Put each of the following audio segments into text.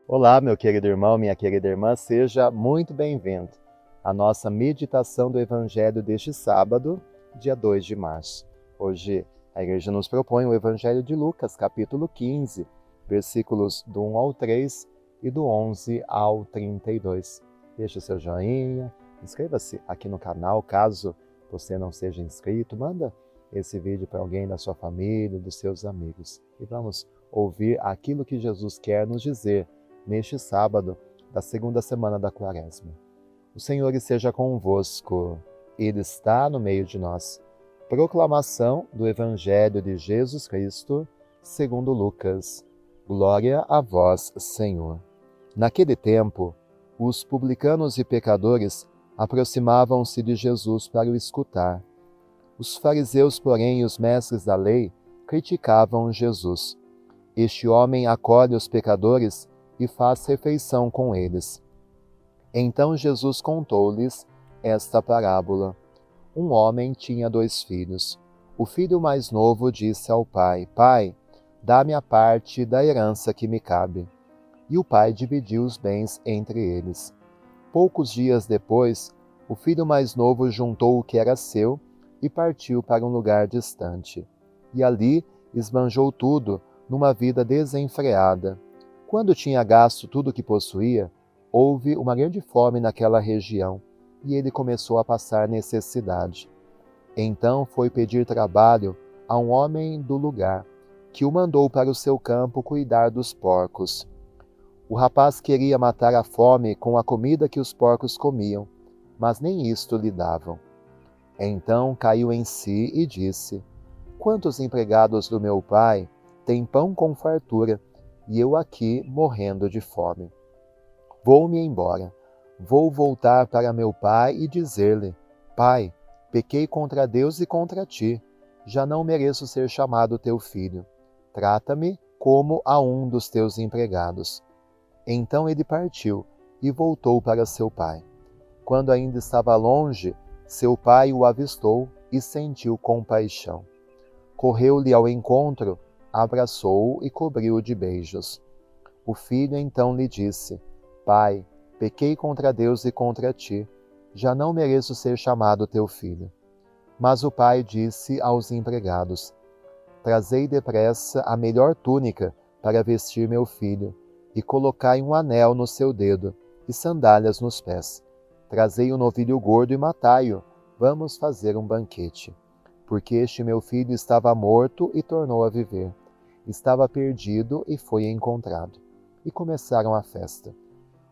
Olá, meu querido irmão, minha querida irmã, seja muito bem-vindo à nossa meditação do Evangelho deste sábado, dia 2 de março. Hoje a Igreja nos propõe o Evangelho de Lucas, capítulo 15, versículos do 1 ao 3 e do 11 ao 32. Deixe o seu joinha, inscreva-se aqui no canal, caso você não seja inscrito, manda esse vídeo para alguém da sua família, dos seus amigos. E vamos ouvir aquilo que Jesus quer nos dizer neste sábado da segunda semana da Quaresma. O Senhor esteja convosco, Ele está no meio de nós. Proclamação do Evangelho de Jesus Cristo, segundo Lucas. Glória a vós, Senhor. Naquele tempo, os publicanos e pecadores aproximavam-se de Jesus para o escutar. Os fariseus, porém, e os mestres da lei criticavam Jesus. Este homem acolhe os pecadores e faz refeição com eles. Então Jesus contou-lhes esta parábola. Um homem tinha 2 filhos. O filho mais novo disse ao pai: Pai, dá-me a parte da herança que me cabe. E o pai dividiu os bens entre eles. Poucos dias depois, o filho mais novo juntou o que era seu e partiu para um lugar distante. E ali esbanjou tudo numa vida desenfreada. Quando tinha gasto tudo o que possuía, houve uma grande fome naquela região e ele começou a passar necessidade. Então foi pedir trabalho a um homem do lugar, que o mandou para o seu campo cuidar dos porcos. O rapaz queria matar a fome com a comida que os porcos comiam, mas nem isto lhe davam. Então caiu em si e disse: Quantos empregados do meu pai têm pão com fartura, e eu aqui morrendo de fome? Vou-me embora. Vou voltar para meu pai e dizer-lhe: Pai, pequei contra Deus e contra ti. Já não mereço ser chamado teu filho. Trata-me como a um dos teus empregados. Então ele partiu e voltou para seu pai. Quando ainda estava longe, seu pai o avistou e sentiu compaixão. Correu-lhe ao encontro, abraçou-o e cobriu-o de beijos. O filho então lhe disse: Pai, pequei contra Deus e contra ti. Já não mereço ser chamado teu filho. Mas o pai disse aos empregados: Trazei depressa a melhor túnica para vestir meu filho, e colocai um anel no seu dedo e sandálias nos pés. Trazei um novilho gordo e matai-o. Vamos fazer um banquete. Porque este meu filho estava morto e tornou a viver. Estava perdido e foi encontrado. E começaram a festa.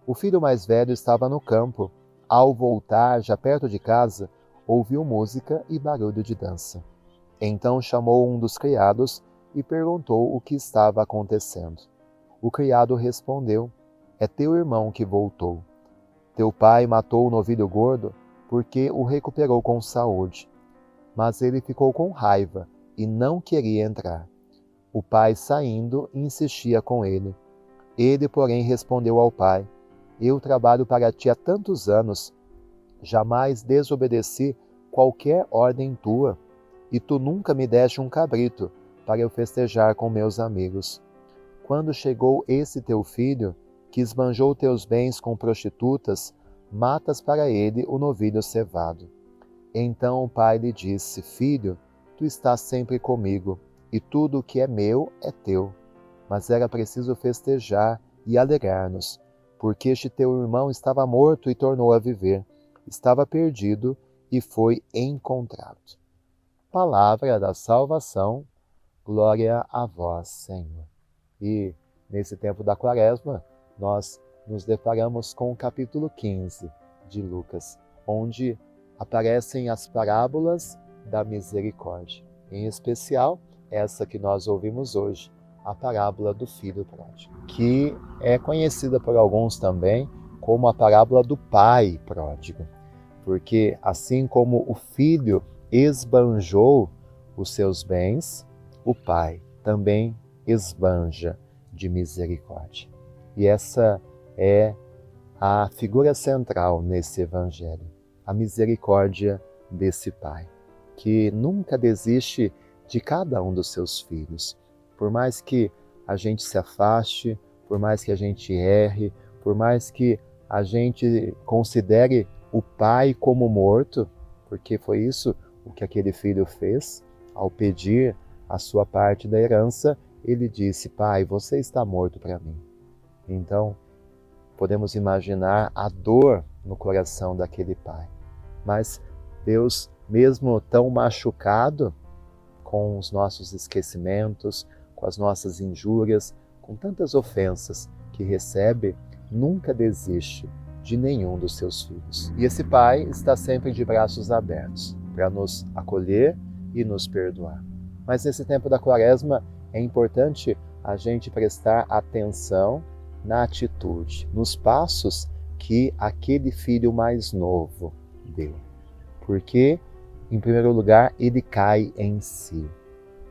O filho mais velho estava no campo. Ao voltar, já perto de casa, ouviu música e barulho de dança. Então chamou um dos criados e perguntou o que estava acontecendo. O criado respondeu: É teu irmão que voltou. Teu pai matou o novilho gordo porque o recuperou com saúde. Mas ele ficou com raiva e não queria entrar. O pai, saindo, insistia com ele. Ele, porém, respondeu ao pai: Eu trabalho para ti há tantos anos, jamais desobedeci qualquer ordem tua, e tu nunca me deste um cabrito para eu festejar com meus amigos. Quando chegou esse teu filho, que esbanjou teus bens com prostitutas, matas para ele o novilho cevado. Então o pai lhe disse: Filho, tu estás sempre comigo, e tudo o que é meu é teu. Mas era preciso festejar e alegrar-nos, porque este teu irmão estava morto e tornou a viver, estava perdido e foi encontrado. Palavra da salvação, glória a vós, Senhor. E nesse tempo da Quaresma, nós nos deparamos com o capítulo 15 de Lucas, onde aparecem as parábolas da misericórdia. Em especial, essa que nós ouvimos hoje, a parábola do filho pródigo, que é conhecida por alguns também como a parábola do pai pródigo, porque assim como o filho esbanjou os seus bens, o pai também esbanja de misericórdia. E essa é a figura central nesse evangelho, a misericórdia desse pai, que nunca desiste de cada um dos seus filhos. Por mais que a gente se afaste, por mais que a gente erre, por mais que a gente considere o pai como morto, porque foi isso o que aquele filho fez, ao pedir a sua parte da herança, ele disse: pai, você está morto para mim. Então, podemos imaginar a dor no coração daquele pai. Mas Deus, mesmo tão machucado com os nossos esquecimentos, com as nossas injúrias, com tantas ofensas que recebe, nunca desiste de nenhum dos seus filhos. E esse pai está sempre de braços abertos para nos acolher e nos perdoar. Mas nesse tempo da Quaresma é importante a gente prestar atenção na atitude, nos passos que aquele filho mais novo deu. Porque, em primeiro lugar, ele cai em si.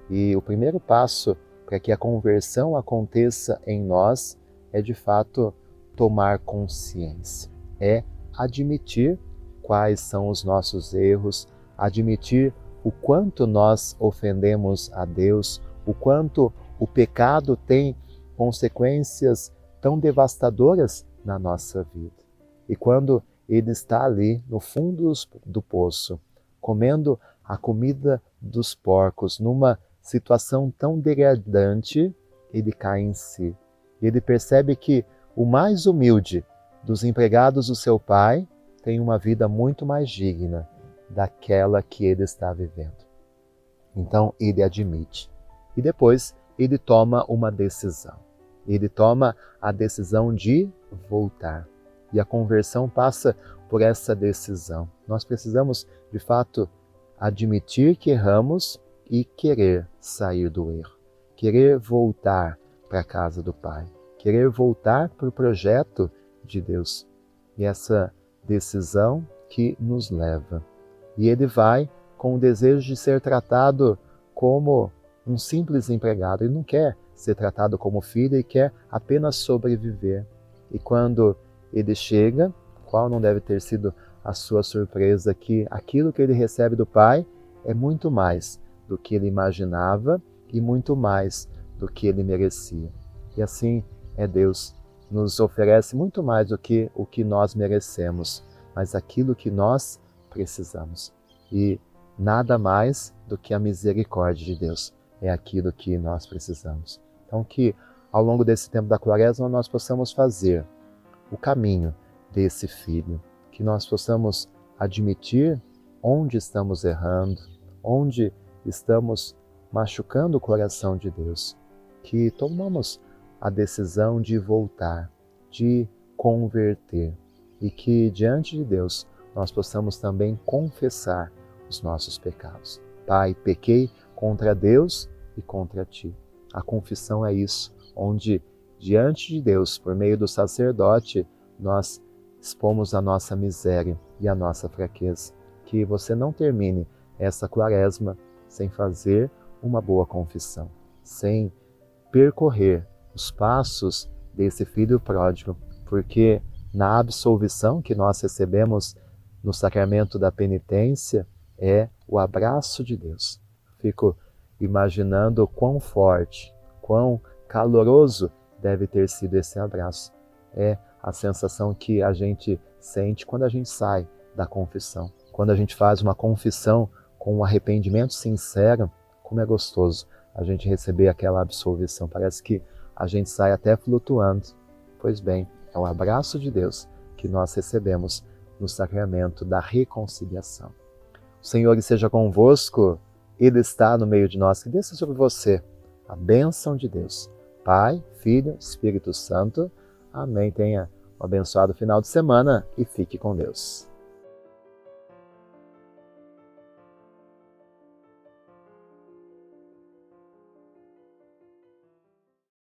E o primeiro passo para que a conversão aconteça em nós é, de fato, tomar consciência. É admitir quais são os nossos erros, admitir o quanto nós ofendemos a Deus, o quanto o pecado tem consequências tão devastadoras na nossa vida. E quando ele está ali no fundo do poço, comendo a comida dos porcos, numa situação tão degradante, ele cai em si. Ele percebe que o mais humilde dos empregados do seu pai tem uma vida muito mais digna daquela que ele está vivendo. Então ele admite. E depois ele toma uma decisão. Ele toma a decisão de voltar. E a conversão passa por essa decisão. Nós precisamos, de fato, admitir que erramos e querer sair do erro. Querer voltar para a casa do Pai. Querer voltar para o projeto de Deus. E essa decisão que nos leva. E ele vai com o desejo de ser tratado como um simples empregado. Ele não quer ser tratado como filho e quer apenas sobreviver. E quando ele chega, qual não deve ter sido a sua surpresa, que aquilo que ele recebe do Pai é muito mais do que ele imaginava e muito mais do que ele merecia. E assim é Deus. Nos oferece muito mais do que o que nós merecemos, mas aquilo que nós precisamos. E nada mais do que a misericórdia de Deus é aquilo que nós precisamos. Então que ao longo desse tempo da Quaresma nós possamos fazer o caminho desse filho, que nós possamos admitir onde estamos errando, onde estamos machucando o coração de Deus, que tomamos a decisão de voltar, de converter e que diante de Deus nós possamos também confessar os nossos pecados. Pai, pequei contra Deus e contra ti. A confissão é isso, onde diante de Deus, por meio do sacerdote, nós expomos a nossa miséria e a nossa fraqueza. Que você não termine essa Quaresma sem fazer uma boa confissão, sem percorrer os passos desse filho pródigo, porque na absolvição que nós recebemos no sacramento da penitência é o abraço de Deus. Fico imaginando quão forte, quão caloroso deve ter sido esse abraço. É a sensação que a gente sente quando a gente sai da confissão. Quando a gente faz uma confissão com um arrependimento sincero, como é gostoso a gente receber aquela absolvição. Parece que a gente sai até flutuando. Pois bem, é o abraço de Deus que nós recebemos no sacramento da reconciliação. O Senhor esteja convosco, Ele está no meio de nós. Que desça sobre você a bênção de Deus, Pai, Filho, Espírito Santo. Amém. Tenha um abençoado final de semana e fique com Deus.